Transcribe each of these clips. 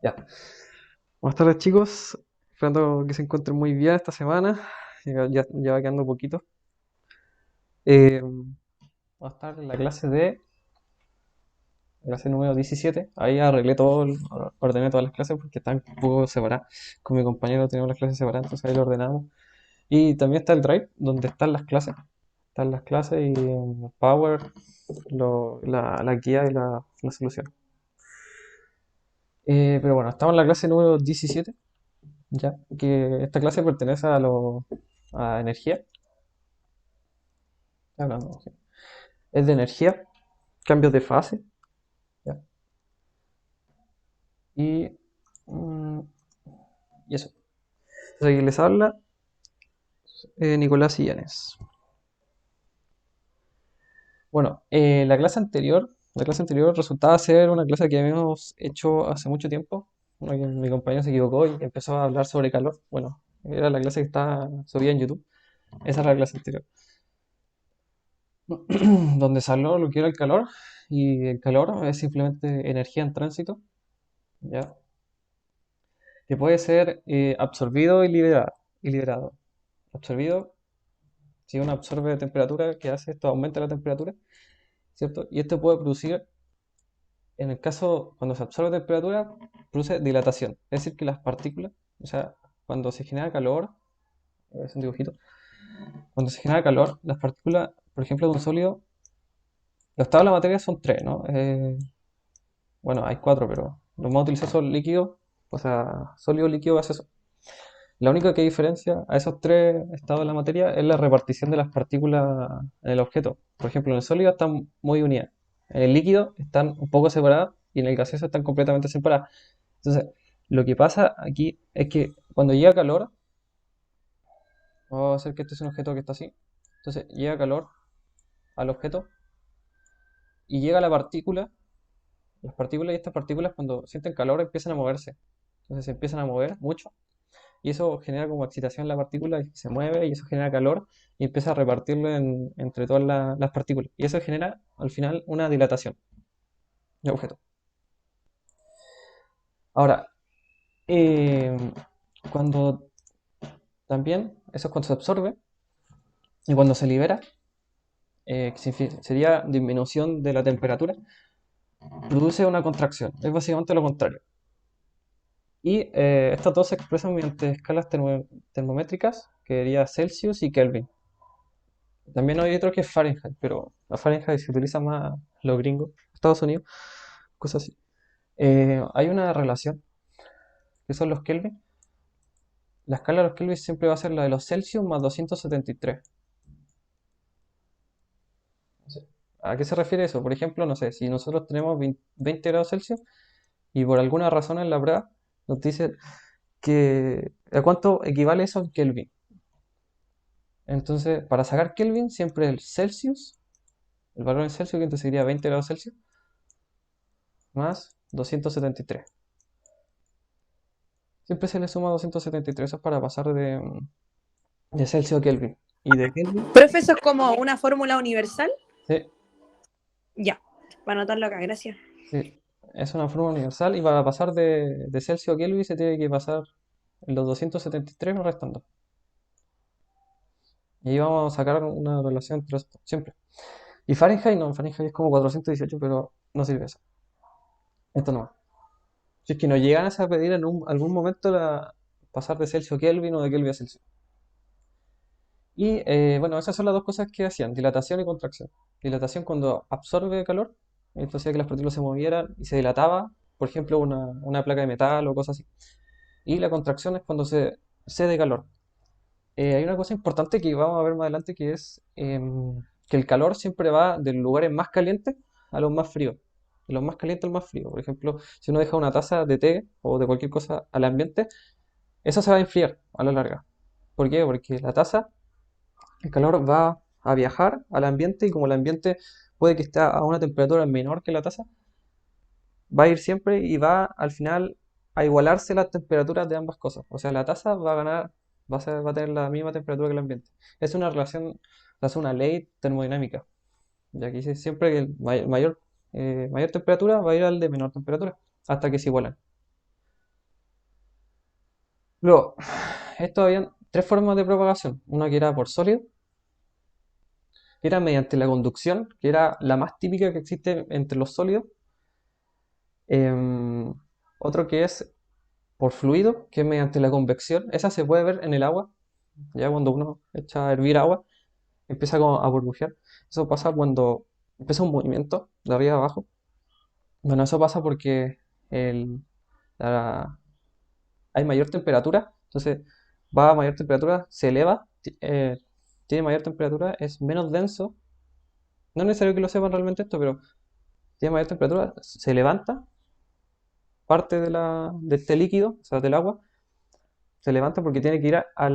Ya. Buenas tardes, chicos. Esperando que se encuentren muy bien esta semana. Ya va quedando poquito. Vamos a estar en la clase número 17. Ahí arreglé todo, ordené todas las clases porque están un poco separadas. Con mi compañero tenemos las clases separadas, entonces ahí lo ordenamos. Y también está el Drive, donde están las clases. Están las clases y Power, la guía y la solución. Pero bueno, estamos en la clase número 17. Ya, que esta clase pertenece a energía. Hablando, sí. Es de energía, cambios de fase, ¿ya? Y, mm, y eso. Entonces, aquí les habla Nicolás Illanes. Bueno, la clase anterior resultaba ser una clase que habíamos hecho hace mucho tiempo. Bueno, que mi compañero se equivocó y empezó a hablar sobre calor. Bueno, era la clase que está subida en YouTube. Esa era la clase anterior. Donde se habló lo que era el calor. Y el calor es simplemente energía en tránsito, ¿ya? Que puede ser absorbido y liberado. Absorbido, si uno absorbe temperatura, ¿qué hace? Esto aumenta la temperatura, ¿cierto? Y esto puede producir, en el caso, cuando se absorbe temperatura, produce dilatación. Es decir, que las partículas, o sea, cuando se genera calor, es un dibujito, cuando se genera calor, las partículas, por ejemplo, de un sólido, los estados de la materia son tres, ¿no? Bueno, hay cuatro, pero los más utilizados son líquidos, o sea, sólido, líquido, gaseoso. La única que diferencia a esos tres estados de la materia es la repartición de las partículas en el objeto. Por ejemplo, en el sólido están muy unidas, en el líquido están un poco separadas y en el gaseoso están completamente separadas. Entonces, lo que pasa aquí es que cuando llega calor, vamos a hacer que este es un objeto que está así. Entonces, llega calor al objeto y llega la partícula. Las partículas y estas partículas cuando sienten calor empiezan a moverse. Entonces se empiezan a mover mucho y eso genera como excitación en la partícula y se mueve y eso genera calor y empieza a repartirlo entre todas las partículas. Y eso genera al final una dilatación de objeto. Ahora, eh, cuando también, eso es cuando se absorbe y cuando se libera, que sería disminución de la temperatura, produce una contracción. Es básicamente lo contrario. Y estas dos se expresan mediante escalas termométricas, que sería Celsius y Kelvin. También hay otro que es Fahrenheit, pero la Fahrenheit se utiliza más los gringos, Estados Unidos, cosas así. Hay una relación, que son los Kelvin. La escala de los Kelvin siempre va a ser la de los Celsius más 273. No sé, ¿a qué se refiere eso? Por ejemplo, no sé, si nosotros tenemos 20 grados Celsius y por alguna razón en la prueba nos dice que a cuánto equivale eso en Kelvin. Entonces, para sacar Kelvin, siempre el Celsius, el valor en Celsius, que entonces sería 20 grados Celsius, más 273. Siempre se le suma 273, eso es para pasar de Celsius a Kelvin. Y de Kelvin, Profe, eso es como una fórmula universal. sí, Ya, para anotarlo acá, gracias. sí, es una fórmula universal y para pasar de Celsius a Kelvin se tiene que pasar los 273 restando. Y ahí vamos a sacar una relación entre esto, siempre. Y Fahrenheit no, Fahrenheit es como 418, pero no sirve eso. Esto no. Si es que nos llegan a pedir en algún momento pasar de Celsius a Kelvin o de Kelvin a Celsius. Y bueno, esas son las dos cosas que hacían, dilatación y contracción. Dilatación cuando absorbe calor, esto hacía que las partículas se movieran y se dilataba, por ejemplo, una placa de metal o cosas así. Y la contracción es cuando se cede calor. Hay una cosa importante que vamos a ver más adelante que es que el calor siempre va de los lugares más calientes a los más fríos. De los más calientes al más frío. Por ejemplo, si uno deja una taza de té o de cualquier cosa al ambiente, eso se va a enfriar a la larga. ¿Por qué? Porque la taza, el calor va a viajar al ambiente y como el ambiente puede que esté a una temperatura menor que la taza, va a ir siempre y va al final a igualarse las temperaturas de ambas cosas. O sea, la taza va a ganar, va a tener la misma temperatura que el ambiente. Es una relación, es una ley termodinámica. Ya que dice siempre que mayor temperatura va a ir al de menor temperatura hasta que se igualan. Luego, esto habían tres formas de propagación. Una que era por sólido, que era mediante la conducción, que era la más típica que existe entre los sólidos. Em, Otro que es por fluido, que es mediante la convección. Esa se puede ver en el agua, ya cuando uno echa a hervir agua, empieza como a burbujear. Eso pasa cuando empieza un movimiento de arriba a abajo. Bueno, eso pasa porque el, la- hay mayor temperatura, entonces va a mayor temperatura, se eleva, tiene mayor temperatura, es menos denso. No es necesario que lo sepan realmente esto, pero tiene mayor temperatura, se levanta parte de este líquido, o sea, del agua, se levanta porque tiene que ir a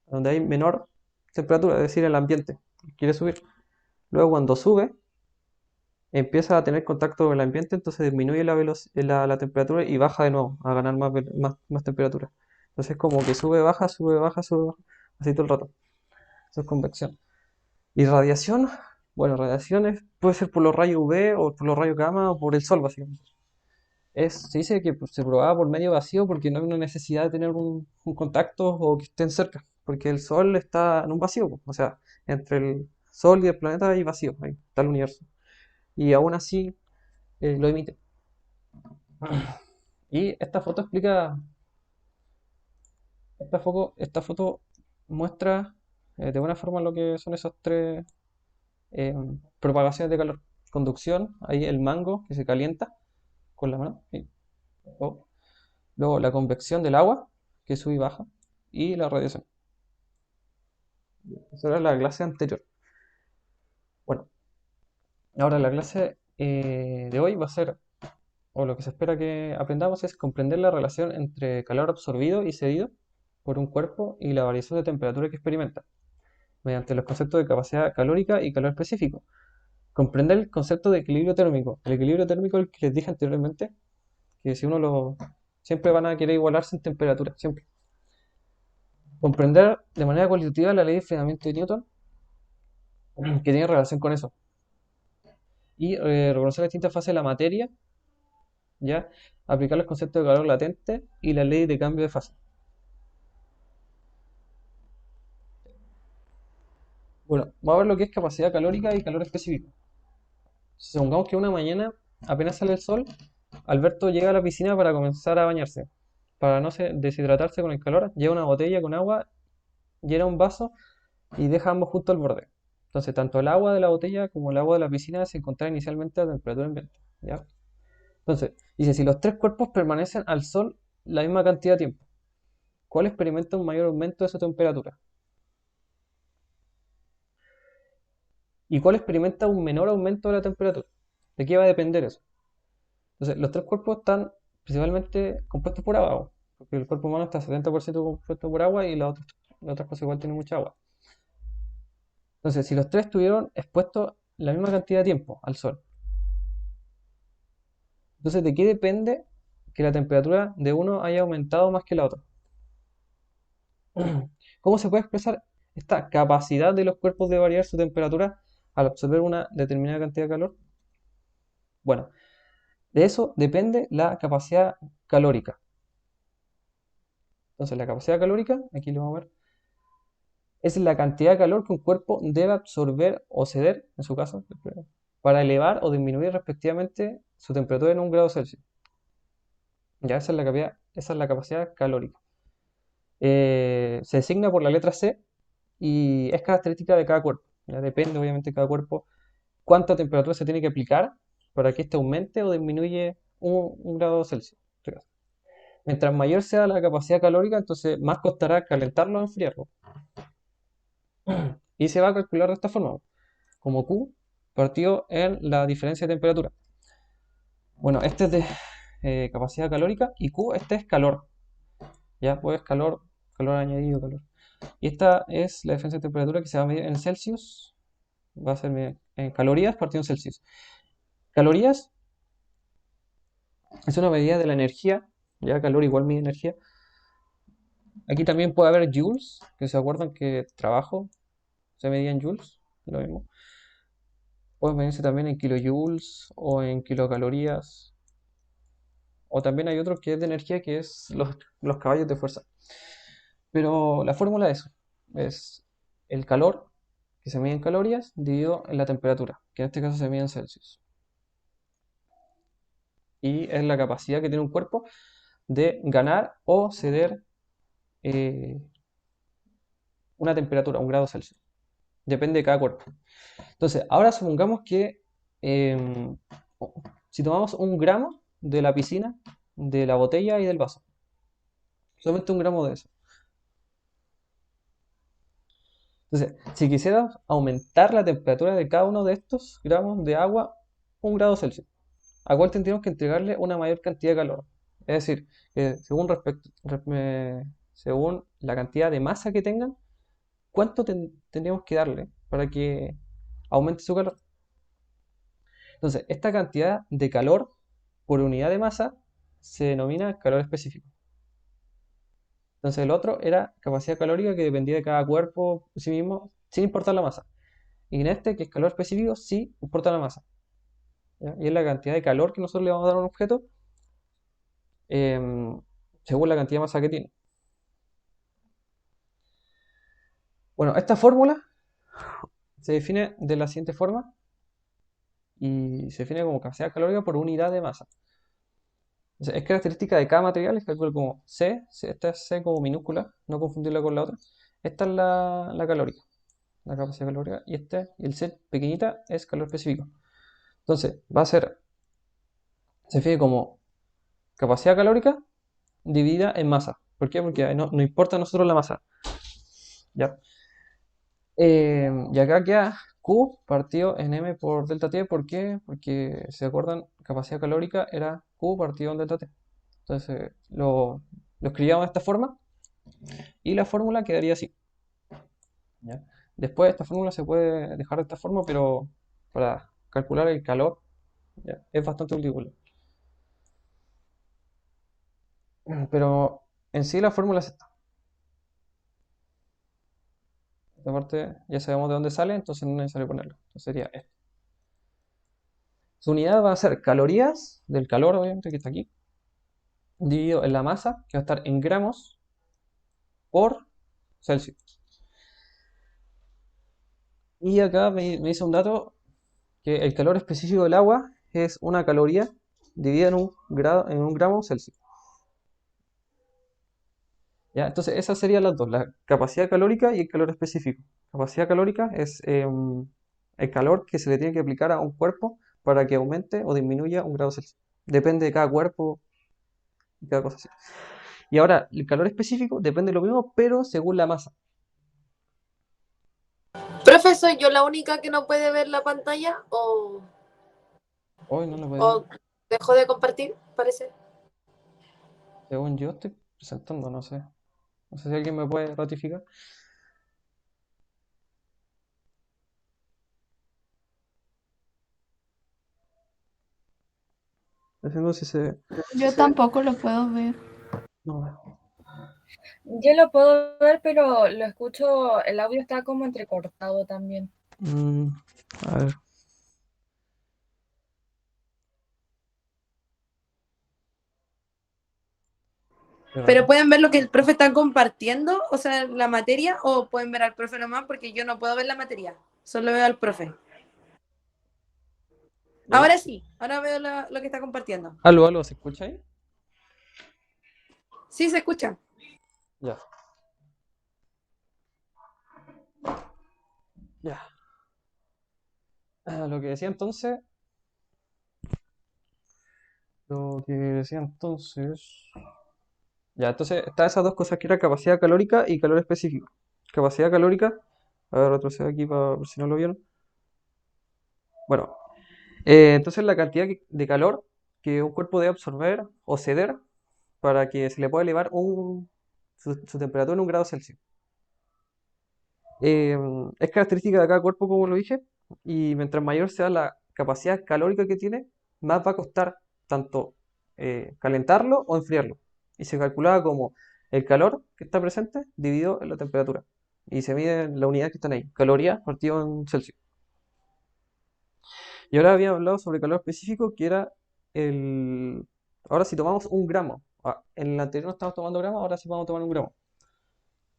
donde hay menor temperatura, es decir, el ambiente, quiere subir. Luego cuando sube, empieza a tener contacto con el ambiente, entonces disminuye la temperatura y baja de nuevo, a ganar más temperatura. Entonces como que sube, baja, sube, baja, sube, baja, así todo el rato. Eso es convección. Y radiación, bueno, puede ser por los rayos UV o por los rayos gamma o por el sol, básicamente. Se dice que se propaga por medio vacío porque no hay una necesidad de tener un contacto o que estén cerca, porque el sol está en un vacío, po. O sea, entre el sol y el planeta hay vacío, ahí está el universo. Y aún así lo emite. Y esta foto muestra de buena forma lo que son esos tres eh, propagaciones de calor. Conducción, ahí el mango que se calienta con la mano. Oh. Luego la convección del agua, que sube y baja. Y la radiación. Esa era la clase anterior. Bueno, ahora la clase de hoy va a ser, o lo que se espera que aprendamos es comprender la relación entre calor absorbido y cedido por un cuerpo y la variación de temperatura que experimenta, mediante los conceptos de capacidad calórica y calor específico. Comprender el concepto de equilibrio térmico. El equilibrio térmico, el que les dije anteriormente, que si uno lo... siempre van a querer igualarse en temperatura, siempre. Comprender de manera cualitativa la ley de enfriamiento de Newton, que tiene relación con eso. Y reconocer las distintas fases de la materia, ¿ya? Aplicar los conceptos de calor latente y la ley de cambio de fase. Bueno, vamos a ver lo que es capacidad calórica y calor específico. Supongamos que una mañana, apenas sale el sol, Alberto llega a la piscina para comenzar a bañarse. Para no deshidratarse con el calor, lleva una botella con agua, llena un vaso y deja ambos junto al borde. Entonces, tanto el agua de la botella como el agua de la piscina se encontraban inicialmente a temperatura ambiente. ¿Ya? Entonces, dice, si los tres cuerpos permanecen al sol la misma cantidad de tiempo, ¿cuál experimenta un mayor aumento de su temperatura? ¿Y cuál experimenta un menor aumento de la temperatura? ¿De qué va a depender eso? Entonces, los tres cuerpos están principalmente compuestos por agua, porque el cuerpo humano está 70% compuesto por agua y las otras cosas igual tienen mucha agua. Entonces, si los tres estuvieron expuestos la misma cantidad de tiempo al sol, entonces, ¿de qué depende que la temperatura de uno haya aumentado más que la otra? ¿Cómo se puede expresar esta capacidad de los cuerpos de variar su temperatura al absorber una determinada cantidad de calor? Bueno, de eso depende la capacidad calórica. Entonces, la capacidad calórica, aquí lo vamos a ver, es la cantidad de calor que un cuerpo debe absorber o ceder, en su caso, para elevar o disminuir respectivamente su temperatura en 1 grado Celsius. Ya esa es la capacidad calórica. Se designa por la letra C y es característica de cada cuerpo. Ya depende, obviamente, de cada cuerpo cuánta temperatura se tiene que aplicar para que éste aumente o disminuye 1 grado Celsius. En este caso. Mientras mayor sea la capacidad calórica, entonces más costará calentarlo o enfriarlo. Y se va a calcular de esta forma, como Q partido en la diferencia de temperatura. Bueno, este es de capacidad calórica y Q, este es calor. Ya, pues calor, calor añadido, calor. Y esta es la diferencia de temperatura que se va a medir en Celsius. Va a ser en calorías partido en Celsius. Calorías es una medida de la energía. Ya calor igual mide energía. Aquí también puede haber joules, que se acuerdan que trabajo se medía en joules, lo mismo. Puede medirse también en kilojoules o en kilocalorías O también hay otro que es de energía, que es los caballos de fuerza. Pero la fórmula es el calor, que se mide en calorías, dividido en la temperatura, que en este caso se mide en Celsius. Y es la capacidad que tiene un cuerpo de ganar o ceder eh, una temperatura, un grado Celsius. Depende de cada cuerpo. Entonces, ahora supongamos que em, si tomamos un gramo de la piscina, de la botella y del vaso, solamente un gramo de eso. Entonces, si quisieras aumentar la temperatura de cada uno de estos gramos de agua, un grado Celsius, ¿a cuál tendríamos que entregarle una mayor cantidad de calor? Es decir, que según la cantidad de masa que tengan, ¿cuánto tendríamos que darle para que aumente su calor? Entonces, esta cantidad de calor por unidad de masa se denomina calor específico. Entonces, el otro era capacidad calórica que dependía de cada cuerpo por sí mismo, sin importar la masa. Y en este, que es calor específico, sí importa la masa. ¿Ya? Y es la cantidad de calor que nosotros le vamos a dar a un objeto em, según la cantidad de masa que tiene. Bueno, esta fórmula se define de la siguiente forma y se define como capacidad calórica por unidad de masa. Es característica de cada material, es calculo como esta es C como minúscula, no confundirla con la otra. Esta es la calórica, la capacidad calórica, y el C pequeñita es calor específico. Entonces, se define como capacidad calórica dividida en masa. ¿Por qué? Porque no importa a nosotros la masa. ¿Ya? Y acá queda Q partido en M por delta T. ¿Por qué? Porque, si se acuerdan, capacidad calórica era Q partido en delta T. Entonces lo escribíamos de esta forma y la fórmula quedaría así. ¿Ya? Después esta fórmula se puede dejar de esta forma, pero para calcular el calor, ¿ya? Es bastante útil. Pero en sí la fórmula es esta. Esta parte ya sabemos de dónde sale, entonces no es necesario ponerlo. Entonces sería esto. Su unidad va a ser calorías del calor, obviamente, que está aquí, dividido en la masa, que va a estar en gramos por Celsius. Y acá me dice un dato que el calor específico del agua es una caloría dividida en un gramo Celsius. ¿Ya? Entonces esas serían las dos, la capacidad calórica y el calor específico. Capacidad calórica es el calor que se le tiene que aplicar a un cuerpo para que aumente o disminuya un grado Celsius. Depende de cada cuerpo y cada cosa así. Y ahora, el calor específico depende de lo mismo, pero según la masa. Profe, ¿soy yo la única que no puede ver la pantalla Hoy no lo podía ver. o dejó de compartir, parece? Según yo estoy presentando, no sé. No sé si alguien me puede ratificar. Diciendo si se... Yo tampoco lo puedo ver. No. Yo lo puedo ver, pero lo escucho, el audio está como entrecortado también. Mm, a ver. Qué Pero raro. pueden ver lo que el profe está compartiendo, o sea, la materia, o pueden ver al profe nomás, porque yo no puedo ver la materia, solo veo al profe. Ahora sí, ahora veo lo que está compartiendo. Aló, aló, ¿se escucha ahí? Sí, se escucha. Ya. Ya. Lo que decía entonces. Lo que decía entonces. Ya, entonces está esas dos cosas que era capacidad calórica y calor específico. Capacidad calórica. A ver, retrocedo aquí para ver si no lo vieron. Bueno, entonces la cantidad de calor que un cuerpo debe absorber o ceder para que se le pueda elevar su temperatura en un grado Celsius. Eh, es característica de cada cuerpo, como lo dije, y mientras mayor sea la capacidad calórica que tiene, más va a costar tanto calentarlo o enfriarlo. Y se calculaba como el calor que está presente dividido en la temperatura. Y se mide en la unidad que están ahí, calorías partido en Celsius. Y ahora había hablado sobre calor específico, que era el, Ahora si tomamos un gramo, en el anterior no estábamos tomando gramos, ahora sí vamos a tomar un gramo.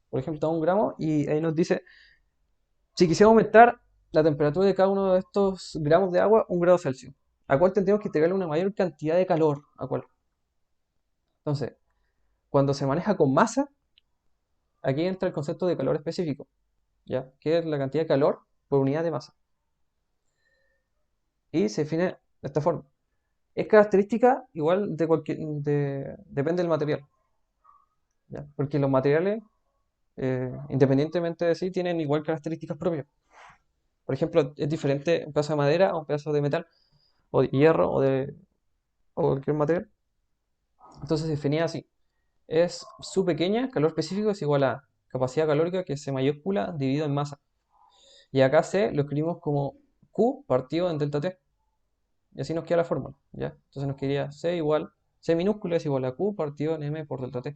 Por ejemplo, tomamos un gramo y ahí nos dice, si quisiéramos aumentar la temperatura de cada uno de estos gramos de agua, 1 grado Celsius, ¿a cuál tendríamos que integrarle una mayor cantidad de calor? ¿A cuál? Entonces, cuando se maneja con masa, aquí entra el concepto de calor específico, ¿ya? Que es la cantidad de calor por unidad de masa. Y se define de esta forma. Es característica igual depende del material, ¿ya? Porque los materiales, independientemente de sí, tienen igual características propias. Por ejemplo, es diferente un pedazo de madera a un pedazo de metal, o de hierro, o cualquier material. Entonces se definía así. Es su pequeña, calor específico es igual a capacidad calórica, que es C mayúscula, dividido en masa. Y acá C lo escribimos como Q partido en delta T. Y así nos queda la fórmula, ¿ya? Entonces nos quedaría C minúscula es igual a Q partido en M por delta T.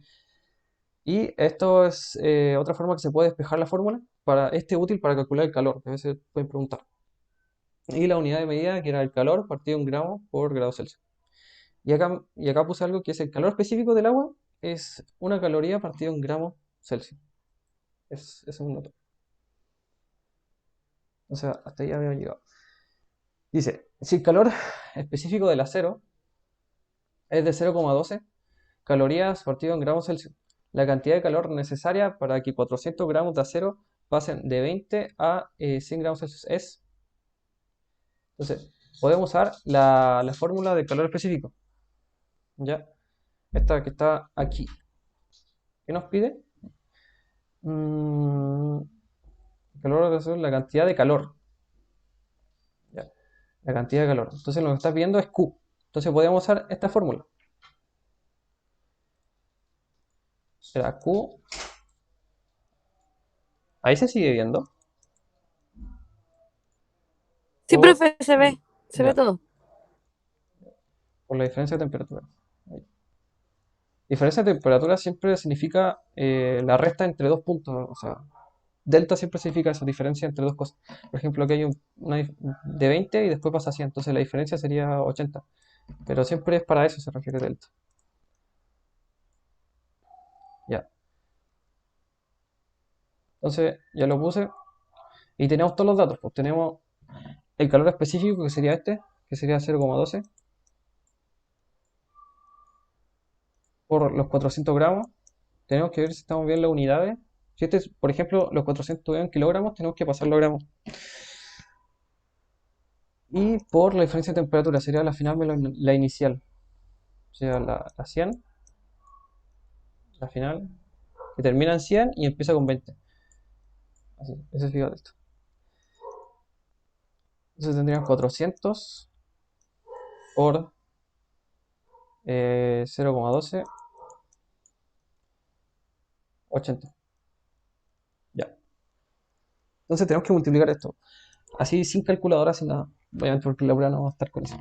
Y esto es otra forma que se puede despejar la fórmula. Útil para calcular el calor, que a veces pueden preguntar. Y la unidad de medida, que era el calor partido en gramos por grado Celsius. Y acá puse algo que es el calor específico del agua, es una caloría partido en gramos Celsius. Es un dato. O sea, hasta ahí había llegado. Dice, si el calor específico del acero es de 0,12 calorías partido en gramos Celsius, la cantidad de calor necesaria para que 400 gramos de acero pasen de 20 a 100 gramos Celsius es. Entonces, podemos usar la fórmula de calor específico. ¿Ya? Esta que está aquí. ¿Qué nos pide? Mm, calor es la cantidad de calor. ¿Ya? La cantidad de calor. Entonces lo que está pidiendo es Q. Entonces podemos usar esta fórmula. Será Q. Ahí se sigue viendo. Sí, Por, profe, se ve ya, todo. por la diferencia de temperatura. Ahí. Diferencia de temperatura siempre significa la resta entre dos puntos. O sea, delta siempre significa esa diferencia entre dos cosas. Por ejemplo, aquí hay una de 20 y después pasa a 100. Entonces la diferencia sería 80. Pero siempre es para eso se refiere delta. Ya. Entonces ya lo puse. Y tenemos todos los datos. Pues tenemos el calor específico, que sería este, que sería 0,12 por los 400 gramos. Tenemos que ver si estamos bien las unidades. Si este es, por ejemplo, los 400 en kilogramos, tenemos que pasarlo a gramos. Y por la diferencia de temperatura, sería la final menos la inicial. O sea, la 100, la final, que termina en 100 y empieza con 20. Así, ese es esto. Entonces tendríamos 400 por 0,12, 80. Ya. Entonces tenemos que multiplicar esto. Así sin calculadora, sin nada. Obviamente porque la prueba no va a estar con eso.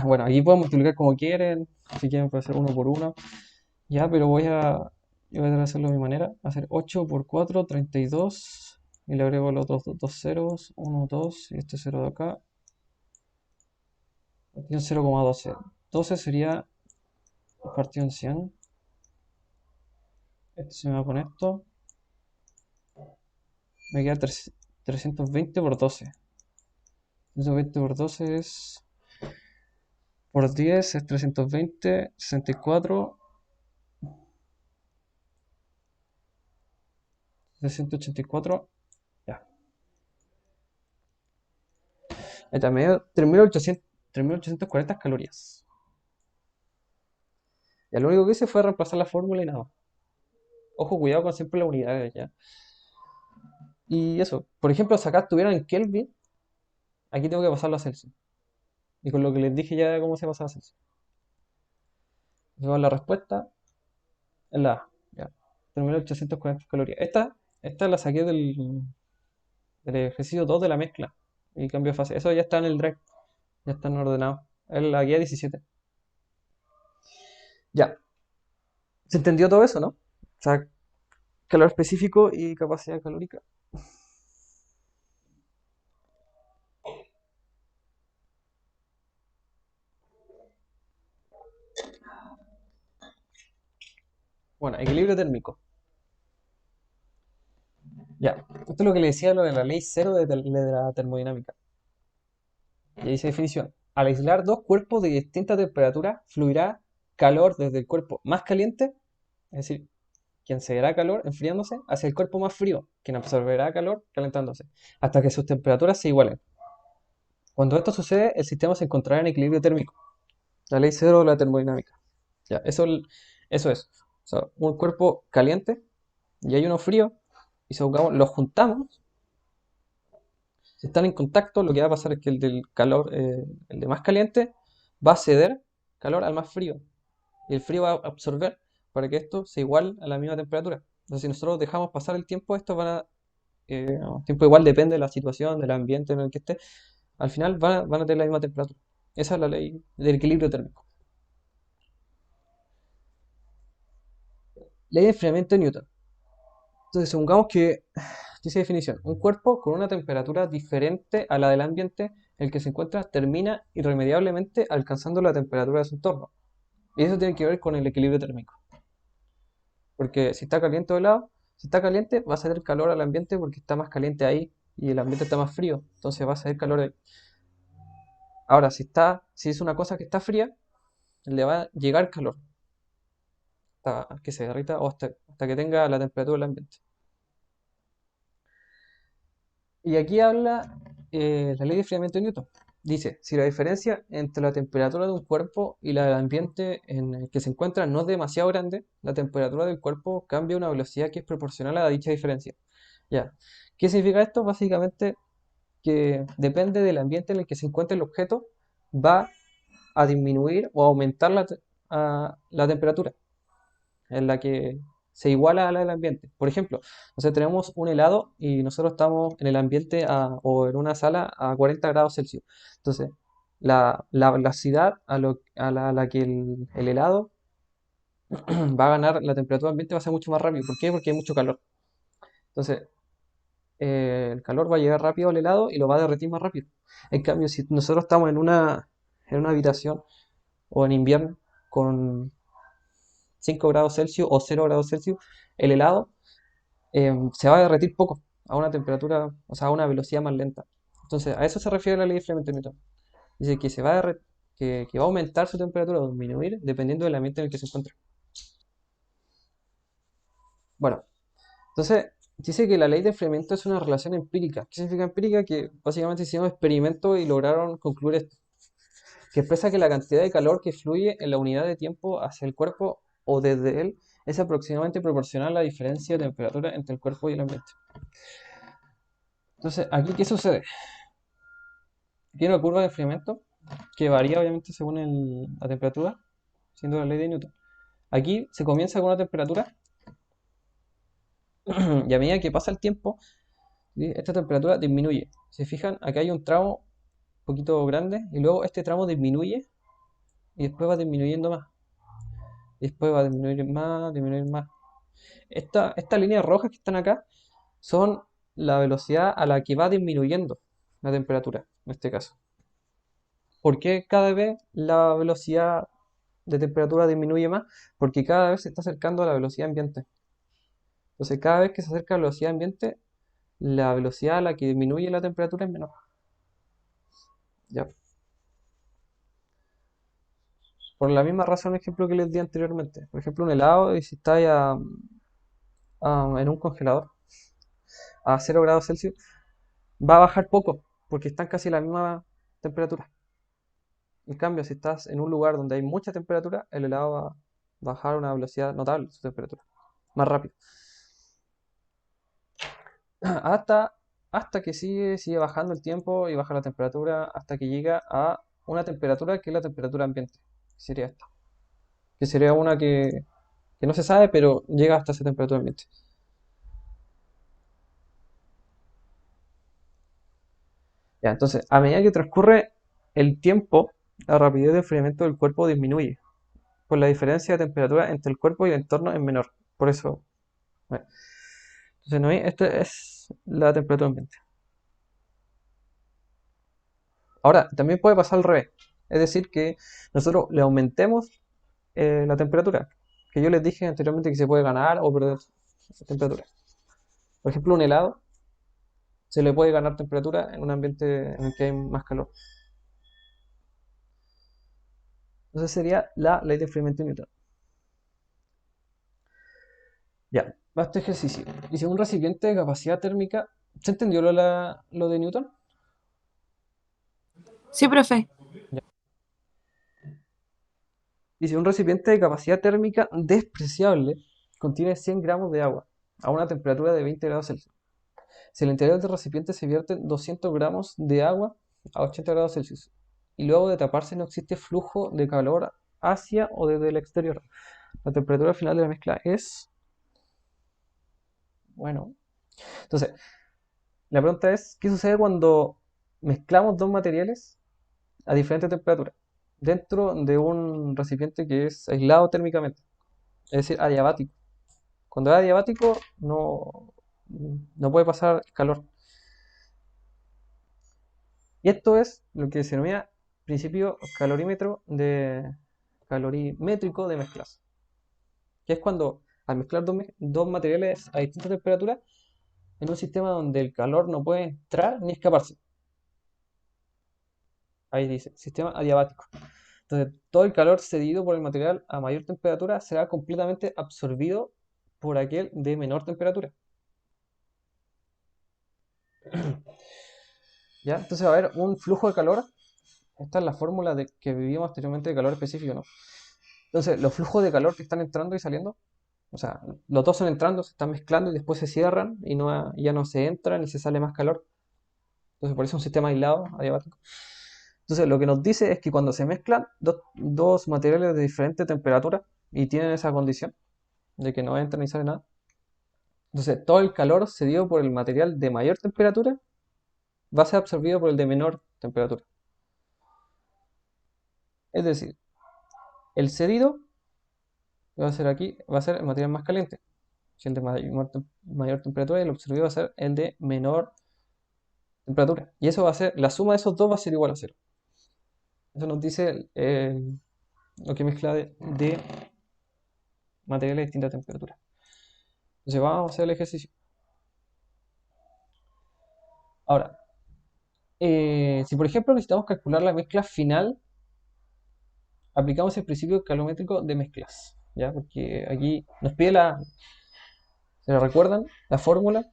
Bueno, aquí pueden multiplicar como quieren. Si quieren puede ser uno por uno. Ya, pero yo voy a tratar de hacerlo de mi manera. Hacer 8 por 4, 32. Y le agrego los otros dos ceros. 1, 2. Y este cero de acá. Partido en 0,12. 12 sería partido en 100. Este se me va con esto. Me queda 320 por 12. 320 por 12 es... Por 10 es 320, 64, 384. Ya. Está medio 3840 calorías. Ya lo único que hice fue reemplazar la fórmula y nada más. Ojo, cuidado con siempre las unidades ya. Y eso, por ejemplo, si acá estuvieran en Kelvin, aquí tengo que pasarlo a Celsius. Y con lo que les dije ya de cómo se pasa a Celsius. Entonces, la respuesta es la A. Ya. 3840 calorías. Esta la saqué del ejercicio 2 de la mezcla. Y cambio de fase. Eso ya está en el drive. Ya están ordenados. Es la guía 17. Ya. ¿Se entendió todo eso, no? O sea, calor específico y capacidad calórica. Bueno, equilibrio térmico. Ya, esto es lo que le decía lo de la ley cero de la termodinámica. Y ahí dice definición. Al aislar dos cuerpos de distinta temperatura, fluirá calor desde el cuerpo más caliente, es decir, quien cederá calor enfriándose, hacia el cuerpo más frío, quien absorberá calor calentándose, hasta que sus temperaturas se igualen. Cuando esto sucede, el sistema se encontrará en equilibrio térmico. La ley cero de la termodinámica. Ya, eso es. O sea, un cuerpo caliente y hay uno frío, y supongamos, los juntamos. Si están en contacto, lo que va a pasar es que el del calor, el de más caliente, va a ceder calor al más frío. Y el frío va a absorber para que esto se iguale a la misma temperatura. Entonces, si nosotros dejamos pasar el tiempo, estos van a. El tiempo igual depende de la situación, del ambiente en el que esté. Al final van a tener la misma temperatura. Esa es la ley del equilibrio térmico. Ley de enfriamiento de Newton. Entonces, supongamos que, dice definición, un cuerpo con una temperatura diferente a la del ambiente en el que se encuentra termina irremediablemente alcanzando la temperatura de su entorno. Y eso tiene que ver con el equilibrio térmico. Porque si está caliente o helado, si está caliente va a salir calor al ambiente porque está más caliente ahí y el ambiente está más frío. Entonces va a salir calor ahí. Ahora, si es una cosa que está fría, le va a llegar calor hasta que se derrita o hasta que tenga la temperatura del ambiente. Y aquí habla la ley de enfriamiento de Newton. Dice, si la diferencia entre la temperatura de un cuerpo y la del ambiente en el que se encuentra no es demasiado grande, la temperatura del cuerpo cambia a una velocidad que es proporcional a dicha diferencia. Ya. ¿Qué significa esto? Básicamente que depende del ambiente en el que se encuentre el objeto, va a disminuir o aumentar la temperatura en la que se iguala a la del ambiente. Por ejemplo, tenemos un helado y nosotros estamos en el ambiente o en una sala a 40 grados Celsius. Entonces, la velocidad a la que el helado va a ganar la temperatura ambiente va a ser mucho más rápido. ¿Por qué? Porque hay mucho calor. Entonces, el calor va a llegar rápido al helado y lo va a derretir más rápido. En cambio, si nosotros estamos en una habitación o en invierno con 5 grados Celsius o 0 grados Celsius, el helado se va a derretir poco, a una temperatura, o sea, a una velocidad más lenta. Entonces, a eso se refiere la ley de enfriamiento de Newton. Dice que que va a aumentar su temperatura o disminuir dependiendo del ambiente en el que se encuentra. Bueno, entonces dice que la ley de enfriamiento es una relación empírica. ¿Qué significa empírica? Que básicamente hicieron experimentos y lograron concluir esto. Que expresa que la cantidad de calor que fluye en la unidad de tiempo hacia el cuerpo o desde él es aproximadamente proporcional a la diferencia de temperatura entre el cuerpo y el ambiente. Entonces, ¿aquí qué sucede? Tiene una curva de enfriamiento que varía obviamente según la temperatura, siendo la ley de Newton. Aquí se comienza con una temperatura y a medida que pasa el tiempo, ¿sí?, esta temperatura disminuye. Si se fijan, acá hay un tramo un poquito grande y luego este tramo disminuye y después va disminuyendo más. Y después va a disminuir más, disminuir más. Estas líneas rojas que están acá son la velocidad a la que va disminuyendo la temperatura, en este caso. ¿Por qué cada vez la velocidad de temperatura disminuye más? Porque cada vez se está acercando a la velocidad ambiente. Entonces, cada vez que se acerca a la velocidad ambiente, la velocidad a la que disminuye la temperatura es menor. ¿Ya? Por la misma razón, ejemplo que les di anteriormente. Por ejemplo, un helado, y si está en un congelador a 0 grados Celsius, va a bajar poco, porque están casi a la misma temperatura. En cambio, si estás en un lugar donde hay mucha temperatura, el helado va a bajar a una velocidad notable su temperatura, más rápido. Hasta, hasta que sigue bajando el tiempo y baja la temperatura hasta que llega a una temperatura que es la temperatura ambiente, que sería esta. Que sería una que no se sabe, pero llega hasta esa temperatura ambiente. Ya, entonces, a medida que transcurre el tiempo, la rapidez de enfriamiento del cuerpo disminuye, pues la diferencia de temperatura entre el cuerpo y el entorno es menor. Por eso, bueno. Entonces, ¿no? Esta es la temperatura ambiente. Ahora, también puede pasar al revés. Es decir, que nosotros le aumentemos la temperatura. que yo les dije anteriormente que se puede ganar o perder temperatura. Por ejemplo, un helado se le puede ganar temperatura en un ambiente en el que hay más calor. Entonces sería la ley de enfriamiento de Newton. Ya, va este ejercicio. Dice un recipiente de capacidad térmica. ¿Se entendió lo de Newton? Sí, profe. Ya. Dice un recipiente de capacidad térmica despreciable contiene 100 gramos de agua a una temperatura de 20 grados Celsius. Si en el interior del recipiente se vierten 200 gramos de agua a 80 grados Celsius y luego de taparse no existe flujo de calor hacia o desde el exterior, la temperatura final de la mezcla es... Bueno, entonces, la pregunta es, ¿qué sucede cuando mezclamos dos materiales a diferente temperatura dentro de un recipiente que es aislado térmicamente? Es decir, adiabático. Cuando es adiabático no puede pasar calor. Y esto es lo que se denomina principio calorimétrico de mezclas, que es cuando al mezclar dos materiales a distintas temperaturas en un sistema donde el calor no puede entrar ni escaparse. Ahí dice, sistema adiabático. Entonces, todo el calor cedido por el material a mayor temperatura será completamente absorbido por aquel de menor temperatura. ¿Ya? Entonces va a haber un flujo de calor. Esta es la fórmula que vivimos anteriormente de calor específico, ¿no? Entonces, los flujos de calor que están entrando y saliendo, o sea, los dos son entrando, se están mezclando y después se cierran y ya no se entra ni se sale más calor. Entonces, por eso es un sistema aislado, adiabático. Entonces, lo que nos dice es que cuando se mezclan dos materiales de diferente temperatura y tienen esa condición de que no entra ni sale nada, entonces todo el calor cedido por el material de mayor temperatura va a ser absorbido por el de menor temperatura. Es decir, el cedido que va a ser aquí va a ser el material más caliente, si el de mayor temperatura, y el absorbido va a ser el de menor temperatura. Y eso va a ser, la suma de esos dos va a ser igual a cero. Eso nos dice lo que mezcla de materiales de distinta temperatura. Entonces vamos a hacer el ejercicio. Ahora, si por ejemplo necesitamos calcular la mezcla final, aplicamos el principio calométrico de mezclas, ¿ya? Porque aquí nos pide ¿se la recuerdan? La fórmula.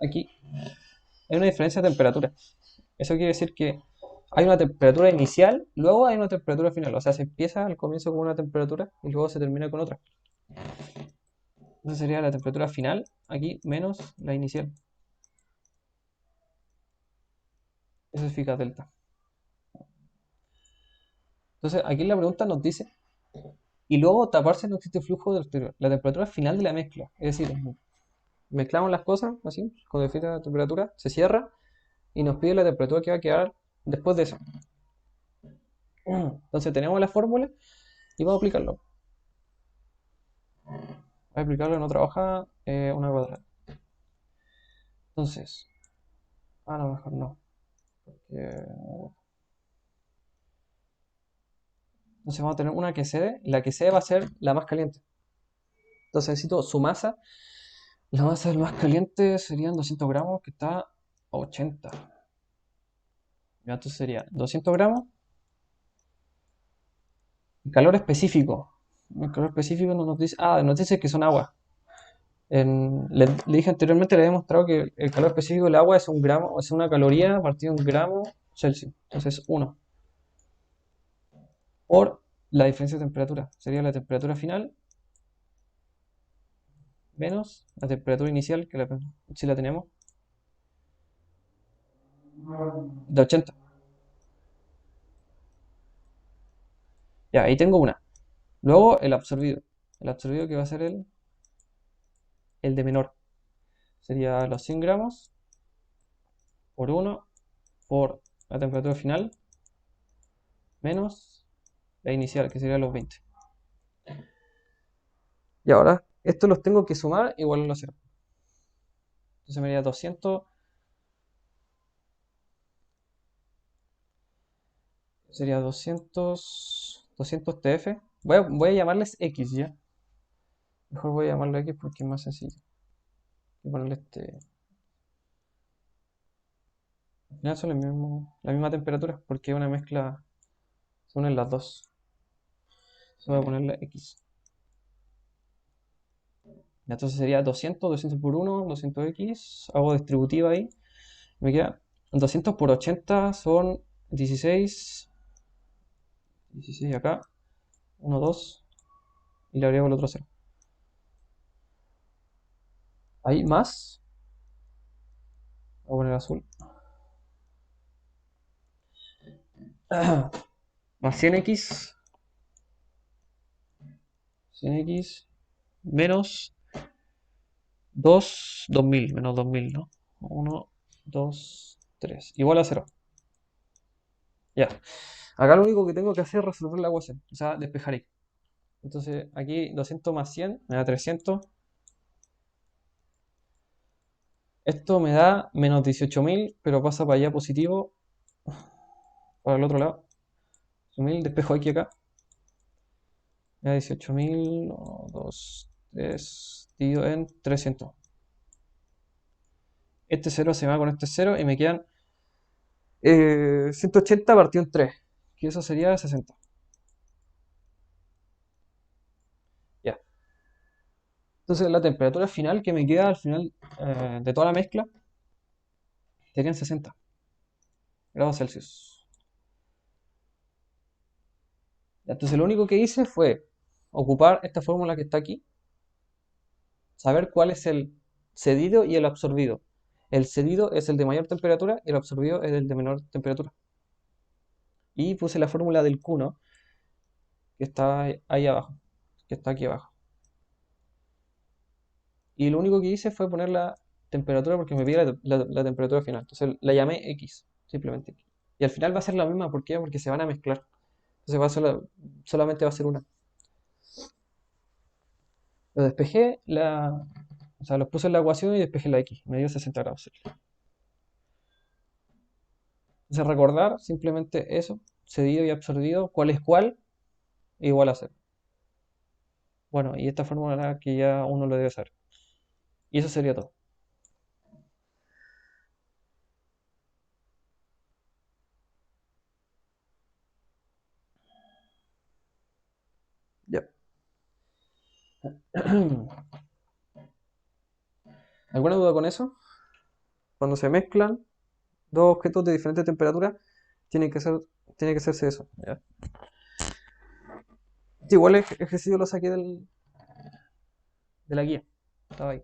Aquí hay una diferencia de temperatura. Eso quiere decir que hay una temperatura inicial, luego hay una temperatura final. O sea, se empieza al comienzo con una temperatura y luego se termina con otra. Entonces sería la temperatura final aquí menos la inicial. Eso significa delta. Entonces aquí la pregunta nos dice, y luego taparse no existe flujo del exterior. La temperatura final de la mezcla. Es decir, mezclamos las cosas así, con diferente temperatura, se cierra y nos pide la temperatura que va a quedar después de eso. Entonces tenemos la fórmula y vamos a aplicarlo. Voy a aplicarlo en otra hoja, una cuadrada. Entonces, a lo mejor no. Entonces vamos a tener una que cede. La que cede va a ser la más caliente. Entonces necesito su masa. La masa del más caliente serían 200 gramos, que está a 80. Ya, entonces sería 200 gramos. El calor específico. El calor específico no nos dice... Ah, nos dice que son agua. Le dije anteriormente, le he demostrado que el calor específico del agua es un gramo, es una caloría partido de un gramo Celsius. Entonces 1 por la diferencia de temperatura. Sería la temperatura final menos la temperatura inicial, que si la tenemos, de 80. Ya, ahí tengo una. Luego el absorbido. El absorbido que va a ser el de menor. Sería los 100 gramos por 1 por la temperatura final menos la inicial, que sería los 20. Y ahora, estos los tengo que sumar igual a 0. Entonces me daría 200. Sería 200 200 TF. Voy a llamarles X ya. Mejor voy a llamarlo X porque es más sencillo. Voy a ponerle este. Al final son la misma temperatura porque es una mezcla. Se unen las dos. Voy a ponerle X. Entonces sería 200, 200 por 1, 200X. Hago distributiva ahí. Me queda 200 por 80 son 16. 16 acá. 1, 2. Y le agrego el otro 0. Ahí más. Voy a poner azul. Más 100X. 100X. Menos 2, 2000. Menos 2000, ¿no? 1, 2, 3. Igual a 0. Ya. Acá lo único que tengo que hacer es resolver la ecuación. O sea, despejar X. Entonces aquí 200 más 100 me da 300. Esto me da menos 18.000, pero pasa para allá positivo. Para el otro lado. 18.000, despejo X acá. Me da 18.000, 2, 3, dividido en 300. Este 0 se va con este 0 y me quedan 180 partido en 3. Que eso sería 60. Ya. Entonces la temperatura final que me queda al final de toda la mezcla serían 60 grados Celsius. Ya, entonces lo único que hice fue ocupar esta fórmula que está aquí, saber cuál es el cedido y el absorbido. El cedido es el de mayor temperatura y el absorbido es el de menor temperatura. Y puse la fórmula del Q, ¿no? Que está ahí abajo, que está aquí abajo. Y lo único que hice fue poner la temperatura porque me pide la temperatura final. Entonces la llamé X, simplemente X. Y al final va a ser la misma, ¿por qué? Porque se van a mezclar. Entonces solamente va a ser una. Lo despejé, o sea, los puse en la ecuación y despejé la X. Me dio 60 grados Celsius. Entonces recordar simplemente eso, cedido y absorbido, cuál es cuál, igual a 0. Bueno, y esta fórmula que ya uno lo debe saber. Y eso sería todo. Ya. ¿Alguna duda con eso? Cuando se mezclan dos objetos de diferentes temperaturas, tiene que hacerse eso. ¿Ya? Sí, igual el ejercicio lo saqué de la guía. Estaba ahí.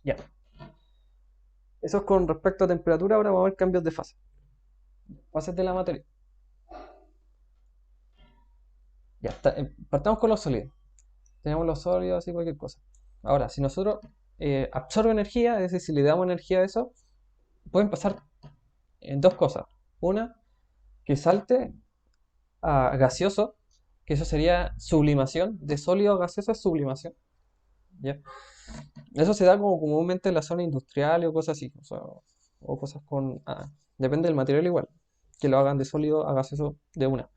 Ya. Eso es con respecto a temperatura. Ahora vamos a ver cambios de fase. Fases de la materia. Ya, partamos con los sólidos. Tenemos los sólidos y cualquier cosa. Ahora, si nosotros absorbe energía, es decir, si le damos energía a eso, pueden pasar dos cosas. Una, que salte a gaseoso, que eso sería sublimación. De sólido a gaseoso es sublimación. ¿Ya? Eso se da como comúnmente en la zona industrial o cosas así. O cosas con... depende del material igual. Que lo hagan de sólido a gaseoso de una.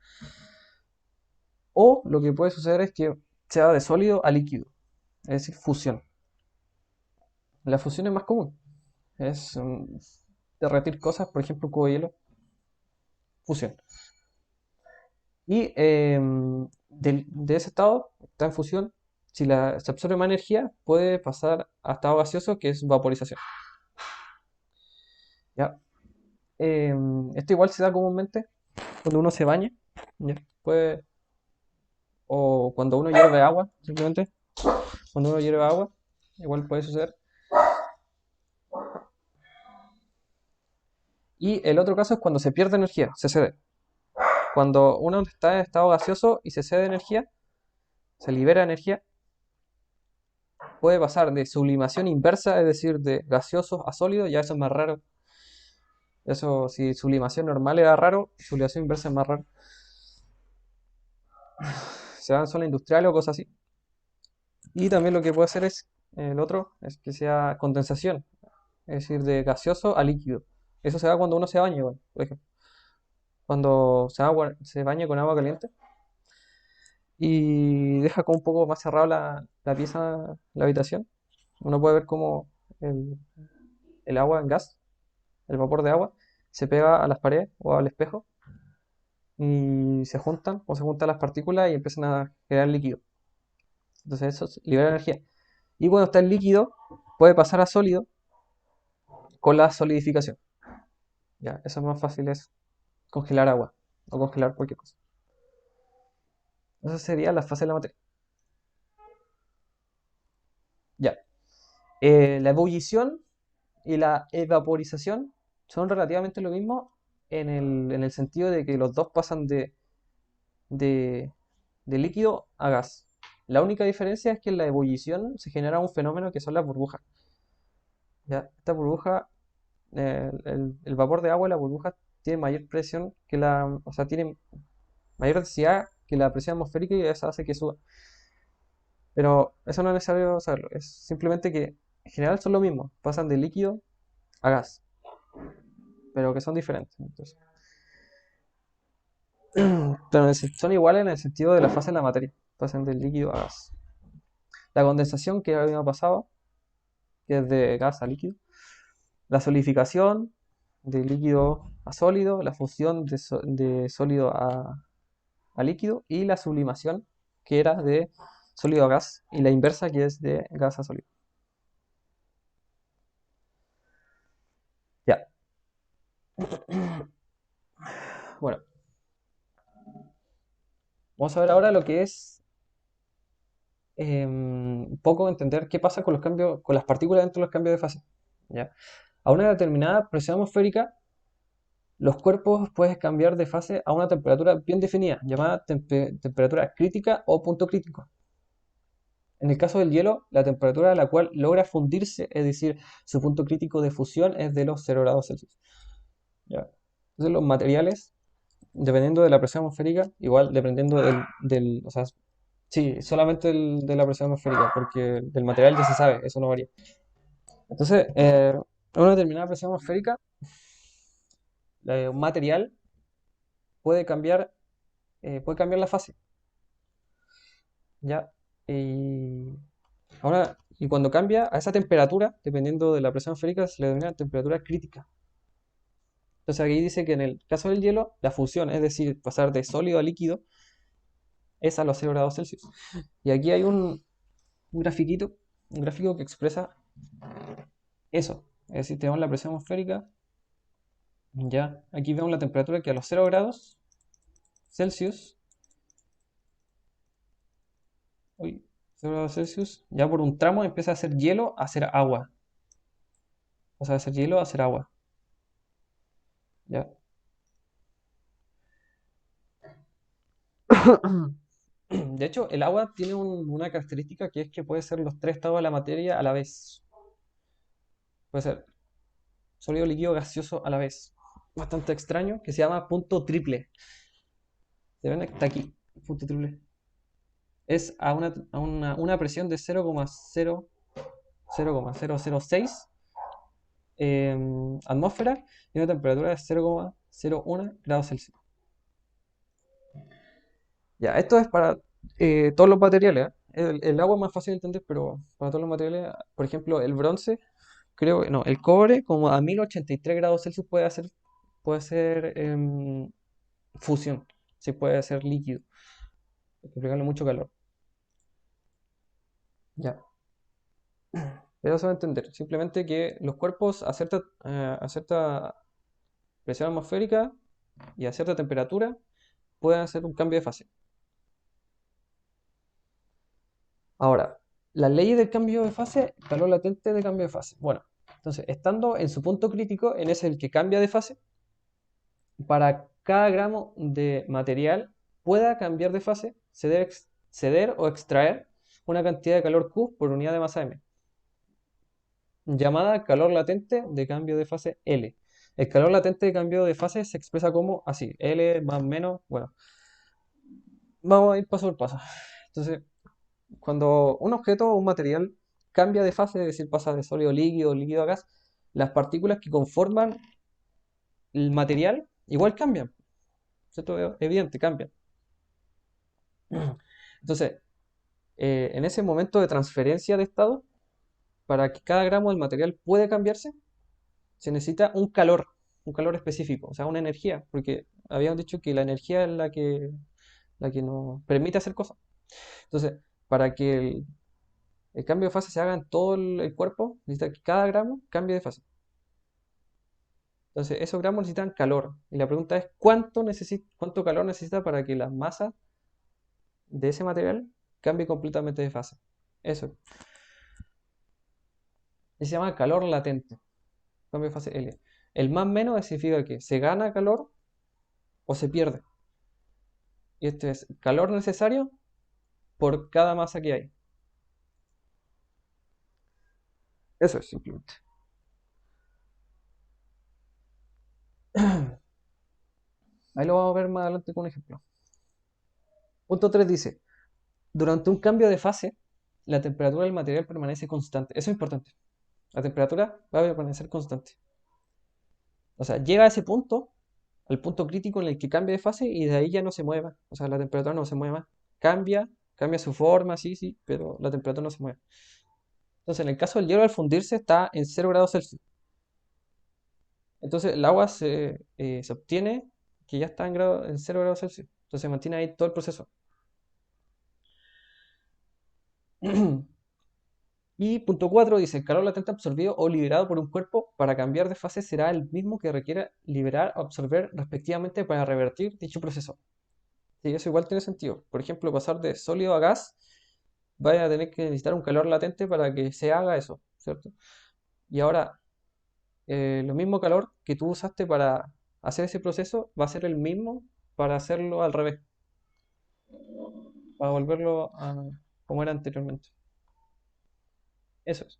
O lo que puede suceder es que sea de sólido a líquido. Es decir, fusión. La fusión es más común. Es derretir cosas, por ejemplo, un cubo de hielo. Fusión. Y de ese estado, está en fusión, si se absorbe más energía, puede pasar a estado gaseoso, que es vaporización. ¿Ya? Esto igual se da comúnmente cuando uno se baña. ¿Ya? O cuando uno hierve agua, simplemente. Cuando uno hierve agua, igual puede suceder. Y el otro caso es cuando se pierde energía, se cede. Cuando uno está en estado gaseoso y se cede energía, se libera energía, puede pasar de sublimación inversa, es decir, de gaseoso a sólido, ya eso es más raro. Eso, si sublimación normal era raro, sublimación inversa es más raro. Se dan en zona industrial o cosas así. Y también lo que puede hacer es, el otro, es que sea condensación, es decir, de gaseoso a líquido. Eso se da cuando uno se baña, igual, por ejemplo. cuando se baña con agua caliente y deja como un poco más cerrado la pieza, la habitación, uno puede ver como el, el agua en gas, el vapor de agua, se pega a las paredes o al espejo y se juntan o se juntan las partículas y empiezan a crear líquido. Entonces eso libera energía. Y cuando está en líquido, puede pasar a sólido con la solidificación. Ya, eso es más fácil, es congelar agua o congelar cualquier cosa. Esa sería la fase de la materia. Ya. La ebullición y la evaporización son relativamente lo mismo en el sentido de que los dos pasan de, de líquido a gas. La única diferencia es que en la ebullición se genera un fenómeno que son las burbujas. ¿Ya? Esta burbuja, el vapor de agua, la burbuja tiene mayor presión que o sea, tiene mayor densidad que la presión atmosférica y eso hace que suba. Pero eso no es necesario saberlo, es simplemente que en general son lo mismo, pasan de líquido a gas, pero que son diferentes. Entonces, pero son iguales en el sentido de la fase de la materia, pasan del líquido a gas. La condensación que había pasado, que es de gas a líquido, la solidificación de líquido a sólido, la fusión de sólido a líquido y la sublimación que era de sólido a gas y la inversa que es de gas a sólido. Ya. Bueno, vamos a ver ahora lo que es un poco entender qué pasa con los cambios, con las partículas dentro de los cambios de fase. ¿Ya? A una determinada presión atmosférica, los cuerpos pueden cambiar de fase a una temperatura bien definida, llamada temperatura crítica o punto crítico. En el caso del hielo, la temperatura a la cual logra fundirse, es decir, su punto crítico de fusión es de los 0 grados Celsius. ¿Ya? Entonces los materiales, dependiendo de la presión atmosférica, igual dependiendo o sea, sí, solamente de la presión atmosférica, porque del material ya se sabe, eso no varía. Entonces, a una determinada presión atmosférica, un material puede cambiar la fase, ¿ya? Y ahora, y cuando cambia a esa temperatura, dependiendo de la presión atmosférica, se le denomina temperatura crítica. Entonces aquí dice que en el caso del hielo, la fusión, es decir, pasar de sólido a líquido, es a los 0 grados Celsius. Y aquí hay un grafiquito, un gráfico que expresa eso. Es decir, tenemos la presión atmosférica. Ya, aquí vemos la temperatura que a los 0 grados Celsius, uy, 0 grados Celsius, ya por un tramo empieza a hacer hielo a hacer agua. O sea, de hacer hielo a hacer agua. Ya. De hecho, el agua tiene una característica que es que puede ser los tres estados de la materia a la vez. Puede ser sólido, líquido, gaseoso a la vez. Bastante extraño, que se llama punto triple. ¿Se ven? Está aquí, punto triple. Es a una presión de 0,006 atmósfera y una temperatura de 0,01 grados Celsius. Ya, esto es para todos los materiales. El agua es más fácil de entender, pero para todos los materiales, por ejemplo, el bronce, creo que no, el cobre, como a 1083 grados Celsius puede hacer fusión, sí puede ser líquido, aplicarle mucho calor. Ya, pero eso va a entender. Simplemente que los cuerpos a cierta presión atmosférica y a cierta temperatura pueden hacer un cambio de fase. Ahora, la ley del cambio de fase, calor latente de cambio de fase. Bueno, entonces, estando en su punto crítico, en ese el que cambia de fase, para cada gramo de material pueda cambiar de fase, se debe ceder o extraer una cantidad de calor Q por unidad de masa M, llamada calor latente de cambio de fase L. El calor latente de cambio de fase se expresa como así, L más menos, bueno, vamos a ir paso por paso. Entonces, cuando un objeto o un material cambia de fase, es decir, pasa de sólido a líquido, líquido a gas, las partículas que conforman el material igual cambian. ¿cierto? Es evidente, cambian. Entonces, en ese momento de transferencia de estado, para que cada gramo del material pueda cambiarse, se necesita un calor específico, o sea, una energía, porque habíamos dicho que la energía es la que nos permite hacer cosas. Entonces, para que el cambio de fase se haga en todo el cuerpo, necesita que cada gramo cambie de fase. Entonces, esos gramos necesitan calor. Y la pregunta es, ¿cuánto calor necesita para que la masa de ese material cambie completamente de fase? Eso. Y se llama calor latente. Cambio de fase L. El más menos significa que se gana calor o se pierde. Y este es calor necesario por cada masa que hay. Eso es simplemente. Ahí lo vamos a ver más adelante con un ejemplo. Punto 3 dice, durante un cambio de fase, la temperatura del material permanece constante. Eso es importante. La temperatura va a permanecer constante. O sea, llega a ese punto, al punto crítico en el que cambia de fase y de ahí ya no se mueve más. O sea, la temperatura no se mueve más. Cambia su forma, sí, sí, pero la temperatura no se mueve. Entonces, en el caso del hielo, al fundirse está en 0 grados Celsius. Entonces, el agua se obtiene que ya está en 0 grados Celsius. Entonces, se mantiene ahí todo el proceso. Y punto 4 dice, el calor latente absorbido o liberado por un cuerpo para cambiar de fase será el mismo que requiera liberar o absorber respectivamente para revertir dicho proceso. Sí, eso igual tiene sentido. Por ejemplo, pasar de sólido a gas, vaya a tener que necesitar un calor latente para que se haga eso, ¿cierto? Y ahora, lo mismo calor que tú usaste para hacer ese proceso va a ser el mismo para hacerlo al revés, para volverlo a como era anteriormente. Eso es.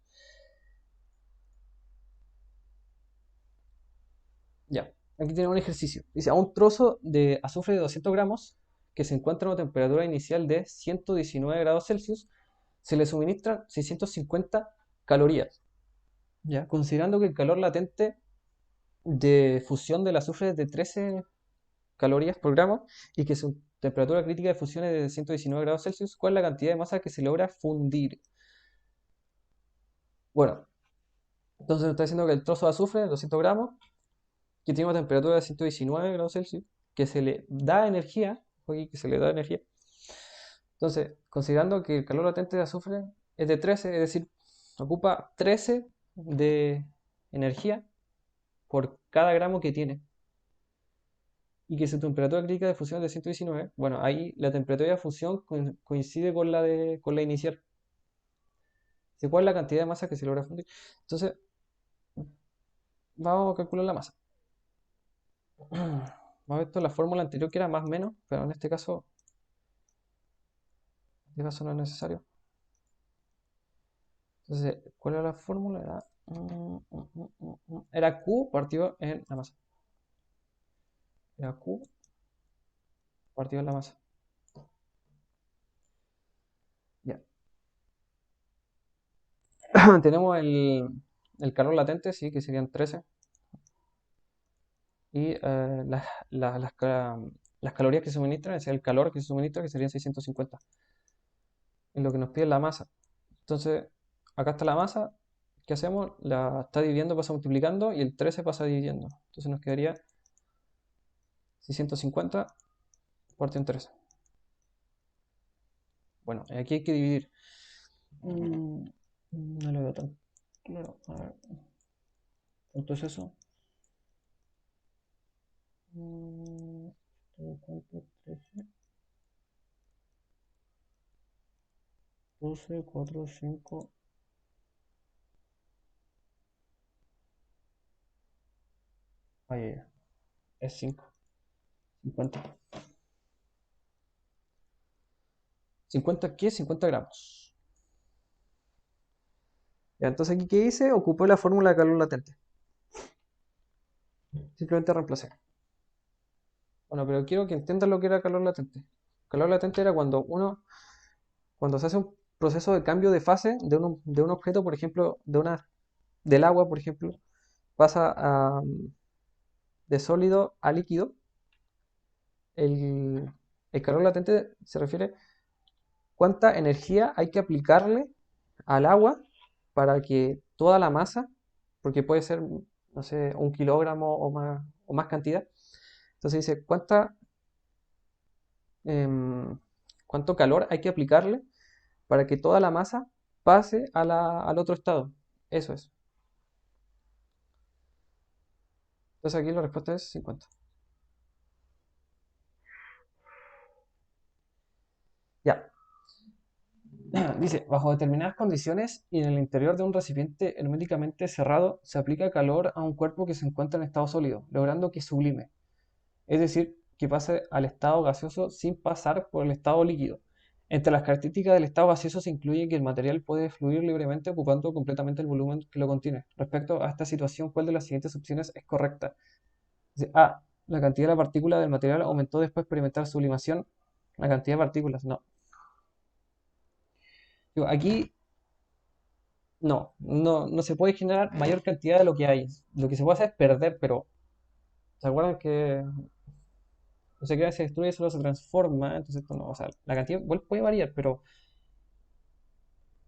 Ya, aquí tenemos un ejercicio. Dice, a un trozo de azufre de 200 gramos que se encuentra a una temperatura inicial de 119 grados Celsius, se le suministran 650 calorías. Ya, considerando que el calor latente de fusión del azufre es de 13 calorías por gramo y que su temperatura crítica de fusión es de 119 grados Celsius, ¿cuál es la cantidad de masa que se logra fundir? Bueno, entonces nos está diciendo que el trozo de azufre, 200 gramos, que tiene una temperatura de 119 grados Celsius, que se le da energía, oye, que se le da energía. Entonces, considerando que el calor latente de azufre es de 13, es decir, ocupa 13 de energía por cada gramo que tiene. Y que su temperatura crítica de fusión es de 119, bueno, ahí la temperatura de fusión coincide con la inicial. ¿Cuál es la cantidad de masa que se logra fundir? Entonces, vamos a calcular la masa. Vamos a ver esto, la fórmula anterior que era más o menos, pero en este caso no es necesario. Entonces, ¿cuál era la fórmula? Era Q partido en la masa. Era Q partido en la masa. Ya. Tenemos el calor latente, sí, que serían 13. Y las calorías que se suministran, es el calor que se suministra, que serían 650. Es lo que nos pide la masa. Entonces, acá está la masa. ¿Qué hacemos? La está dividiendo, pasa multiplicando y el 13 pasa dividiendo. Entonces nos quedaría 650 partido en 13. Bueno, aquí hay que dividir. No lo veo tan claro. A ver. ¿Cuánto es eso? ¿Cuánto? 13. 12, 4, 5. Ay, ay, ay. Es 5. 50. ¿50 qué? 50 gramos. Ya, entonces aquí, ¿qué hice? Ocupé la fórmula de calor latente. Simplemente reemplacé. Bueno, pero quiero que entiendan lo que era calor latente. Calor latente era cuando se hace un proceso de cambio de fase de un objeto, por ejemplo, del agua, por ejemplo, pasa de sólido a líquido. el, el calor latente se refiere cuánta energía hay que aplicarle al agua para que toda la masa, porque puede ser, no sé, 1 kilogramo o más cantidad. Entonces dice, em, cuánto calor hay que aplicarle para que toda la masa pase al otro estado. Eso es. Entonces aquí la respuesta es 50. Ya. Dice, bajo determinadas condiciones y en el interior de un recipiente herméticamente cerrado, se aplica calor a un cuerpo que se encuentra en estado sólido, logrando que sublime. Es decir, que pase al estado gaseoso sin pasar por el estado líquido. Entre las características del estado gaseoso se incluye que el material puede fluir libremente ocupando completamente el volumen que lo contiene. Respecto a esta situación, ¿cuál de las siguientes opciones es correcta? Dice, A. La cantidad de partículas del material aumentó después de experimentar sublimación. La cantidad de partículas, no. Digo, aquí no se puede generar mayor cantidad de lo que hay. Lo que se puede hacer es perder, pero ¿se acuerdan que no se crea, se destruye, solo se transforma? Entonces, esto no, o sea, la cantidad igual puede variar, pero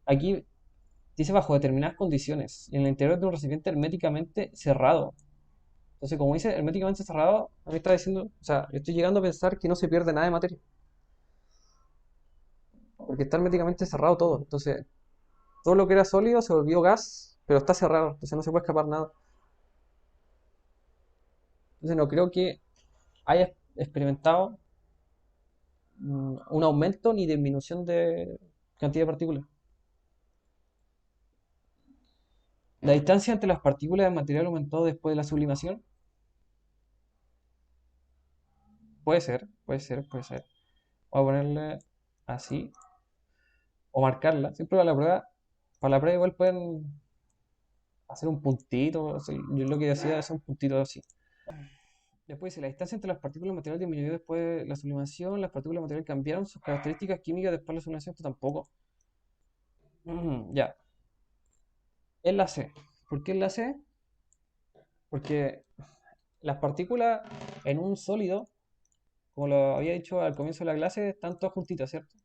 aquí dice bajo determinadas condiciones y en el interior de un recipiente herméticamente cerrado. Entonces, como dice herméticamente cerrado, a mí está diciendo, o sea, yo estoy llegando a pensar que no se pierde nada de materia, porque está herméticamente cerrado todo. Entonces, todo lo que era sólido se volvió gas, pero está cerrado, entonces no se puede escapar nada. Entonces, no creo que haya experimentado un aumento ni disminución de cantidad de partículas. La distancia entre las partículas del material aumentó después de la sublimación. Puede ser, puede ser, puede ser. Voy a ponerle así. O marcarla. Siempre para la prueba igual pueden hacer un puntito. O sea, yo lo que decía es un puntito así. Después dice, la distancia entre las partículas del material disminuyó después de la sublimación. Las partículas del material cambiaron sus características químicas después de la sublimación. Esto tampoco. Ya. Es la C. ¿Por qué es la C? Porque las partículas en un sólido, como lo había dicho al comienzo de la clase, están todas juntitas, ¿cierto?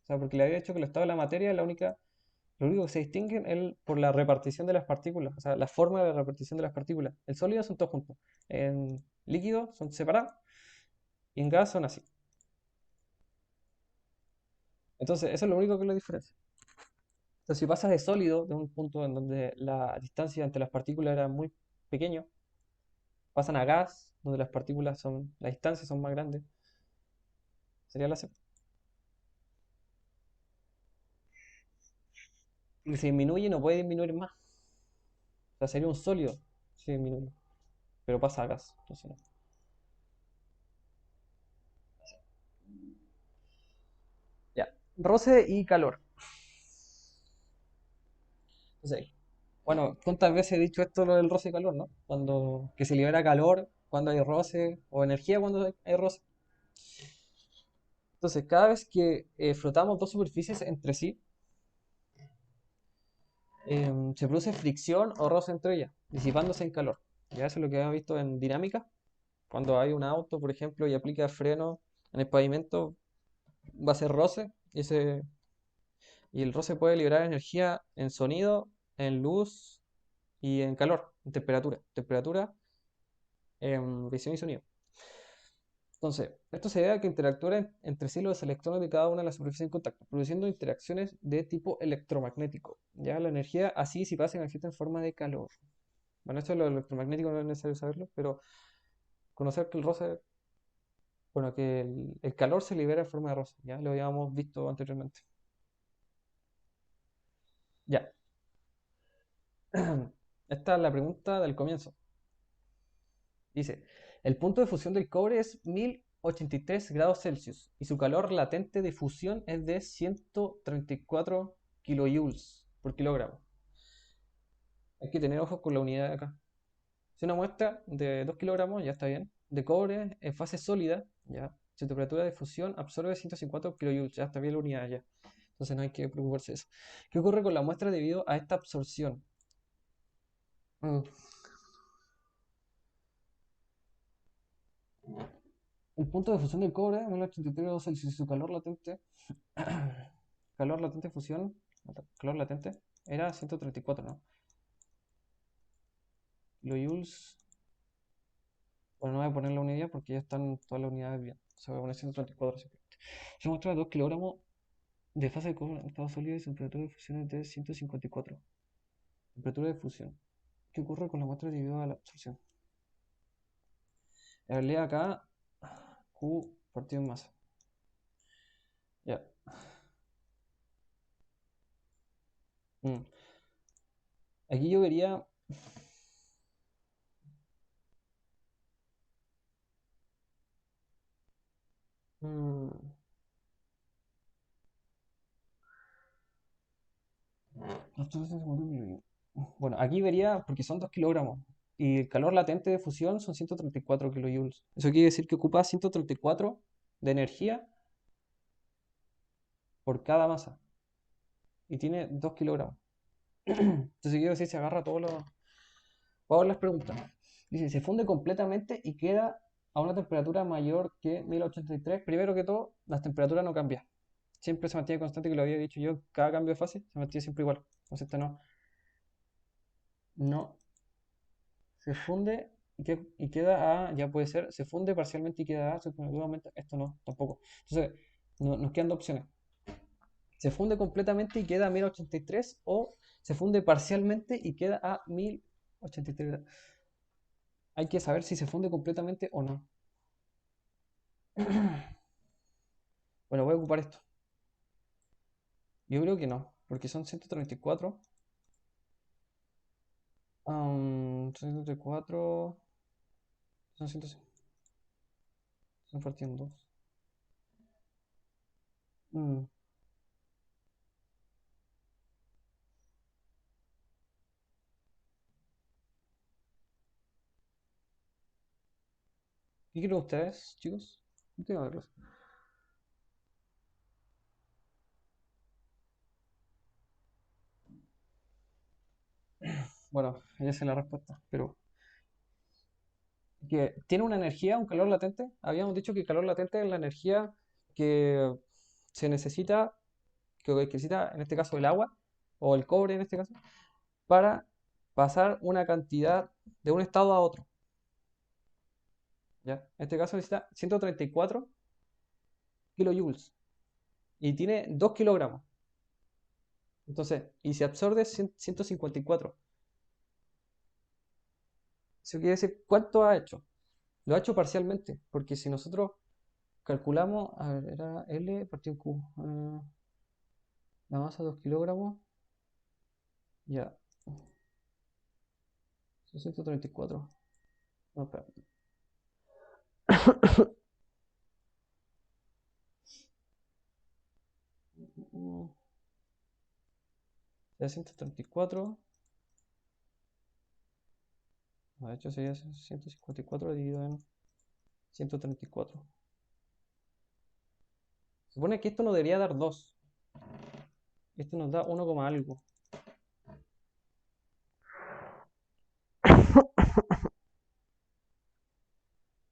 O sea, porque le había dicho que el estado de la materia es lo único que se distingue es por la repartición de las partículas, o sea, la forma de repartición de las partículas. En sólido son todos juntos, en líquido son separados y en gas son así. Entonces, eso es lo único que lo diferencia. Entonces, si pasas de sólido, de un punto en donde la distancia entre las partículas era muy pequeño, pasan a gas, donde las distancias son más grandes, sería la C. Y si disminuye, no puede disminuir más. O sea, sería un sólido si disminuye. Pero pasa a gas. Entonces no. Ya. Roce y calor. Entonces, bueno, ¿cuántas veces he dicho esto lo del roce y calor, no? Cuando que se libera calor, cuando hay roce, o energía cuando hay roce. Entonces, cada vez que frotamos dos superficies entre sí, se produce fricción o roce entre ellas, disipándose en calor. Ya eso es lo que hemos visto en dinámica. Cuando hay un auto, por ejemplo, y aplica freno en el pavimento, va a ser roce y el roce puede liberar energía en sonido, en luz y en calor, en temperatura. Temperatura, en visión y sonido. Entonces, esto se debe a que interactúan entre sí los electrones de cada una de las superficies en contacto, produciendo interacciones de tipo electromagnético. Ya la energía así si pasa manifiesta en forma de calor. Bueno, esto de lo electromagnético no es necesario saberlo, pero conocer que el roce, bueno, que el calor se libera en forma de roce, ya lo habíamos visto anteriormente. Ya, esta es la pregunta del comienzo. Dice, el punto de fusión del cobre es 1083 grados Celsius y su calor latente de fusión es de 134 kilojoules por kilogramo. Hay que tener ojo con la unidad de acá. Si una muestra de 2 kilogramos, ya está bien, de cobre en fase sólida, ya, su temperatura de fusión absorbe 150 kilojoules, ya está bien la unidad ya. Entonces no hay que preocuparse de eso. ¿Qué ocurre con la muestra debido a esta absorción? Mm, un punto de fusión de cobre, 1083 grados Celsius, su calor latente, calor latente de fusión, calor latente, era 134, ¿no? Kilojoules, bueno, no voy a poner la unidad porque ya están todas las unidades bien. Se voy a poner 134 simplemente. Se muestra 2 kilogramos de fase de cobre en estado sólido y temperatura de fusión de 154. Temperatura de fusión. ¿Qué ocurre con la muestra debido a la absorción? En realidad acá, Q partido en masa. Ya. Aquí yo vería. mm, Bueno, aquí vería, porque son 2 kilogramos, y el calor latente de fusión son 134 kilojoules. Eso quiere decir que ocupa 134 de energía por cada masa, y tiene 2 kilogramos. Entonces quiero decir, se agarra todos los... Vamos a ver las preguntas. Dice, se funde completamente y queda a una temperatura mayor que 1083. Primero que todo, las temperaturas no cambian. Siempre se mantiene constante, que lo había dicho yo, cada cambio de fase se mantiene siempre igual. Entonces esta no se funde y queda a, ya puede ser, se funde parcialmente y queda a, nuevamente, esto no, tampoco. Entonces, nos quedan dos opciones. Se funde completamente y queda a 1083 o se funde parcialmente y queda a 1083. Hay que saber si se funde completamente o no. Bueno, voy a ocupar esto. Yo creo que no, porque son 134. 134 son 105. Son partiendo 2. ¿Qué creen ustedes, chicos? No tengo verlos. Bueno, esa es la respuesta, pero que tiene una energía, un calor latente. Habíamos dicho que el calor latente es la energía que se necesita, que necesita en este caso el agua, o el cobre en este caso, para pasar una cantidad de un estado a otro. ¿Ya? En este caso necesita 134 kilojoules y tiene 2 kilogramos. Entonces, y se absorbe 154. Eso quiere decir, ¿cuánto ha hecho? Lo ha hecho parcialmente, porque si nosotros calculamos, a ver, era L partido en Q, la masa 2 kilogramos, ya, son 134. No, espera. Sería 134. De hecho sería 154 dividido en 134. Se supone que esto nos debería dar 2. Esto nos da 1, algo.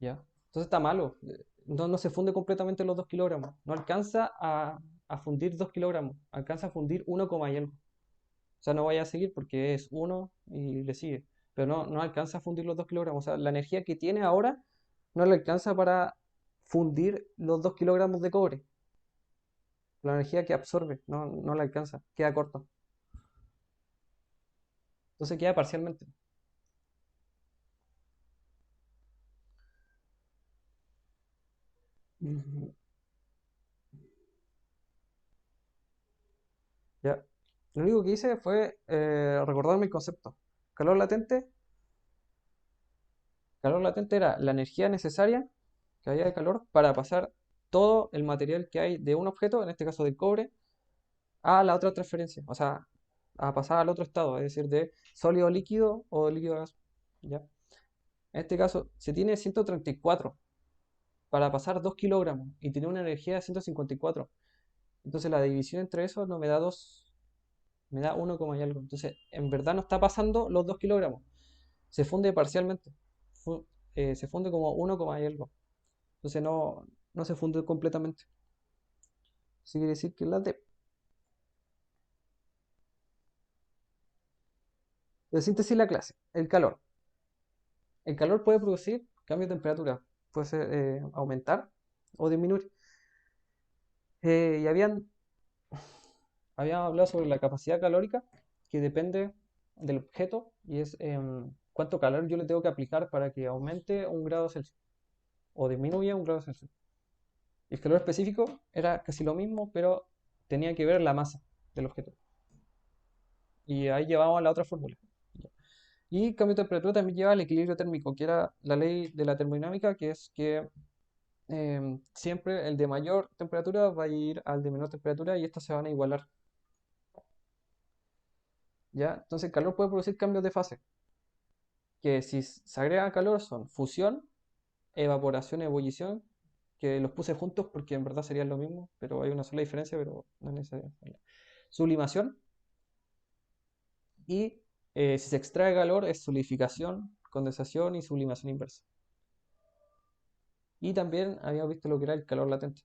¿Ya? Entonces está malo. No se funde completamente los 2 kilogramos. No alcanza a fundir 2 kilogramos. Alcanza a fundir 1, y algo. O sea, no vaya a seguir porque es 1 y le sigue. Pero no alcanza a fundir los 2 kilogramos. O sea, la energía que tiene ahora no le alcanza para fundir los 2 kilogramos de cobre. La energía que absorbe no le alcanza. Queda corto. Entonces queda parcialmente. Ya. Lo único que hice fue recordarme el concepto. Calor latente. Calor latente era la energía necesaria que había de calor para pasar todo el material que hay de un objeto, en este caso del cobre, a la otra transferencia. O sea, a pasar al otro estado, es decir, de sólido líquido o líquido a gas. ¿Ya? En este caso, se tiene 134 para pasar 2 kilogramos y tiene una energía de 154. Entonces la división entre eso no me da 2, me da 1, y algo. Entonces, en verdad no está pasando los 2 kilogramos. Se funde parcialmente. Se funde como 1, y algo. Entonces no se funde completamente. Eso quiere decir que la D. La síntesis de la clase. El calor. El calor puede producir cambios de temperatura. Puede ser, aumentar o disminuir. Y habían hablado sobre la capacidad calórica, que depende del objeto y es cuánto calor yo le tengo que aplicar para que aumente 1 grado Celsius o disminuya 1 grado Celsius. Y el calor específico era casi lo mismo, pero tenía que ver la masa del objeto. Y ahí llevamos a la otra fórmula. Y cambio de temperatura también lleva al equilibrio térmico, que era la ley de la termodinámica, que es que siempre el de mayor temperatura va a ir al de menor temperatura y estos se van a igualar. ¿Ya? Entonces el calor puede producir cambios de fase, que si se agrega calor son fusión, evaporación, ebullición, que los puse juntos porque en verdad serían lo mismo, pero hay una sola diferencia, pero no es necesaria. Sublimación y si se extrae calor es solidificación, condensación y sublimación inversa. Y también habíamos visto lo que era el calor latente.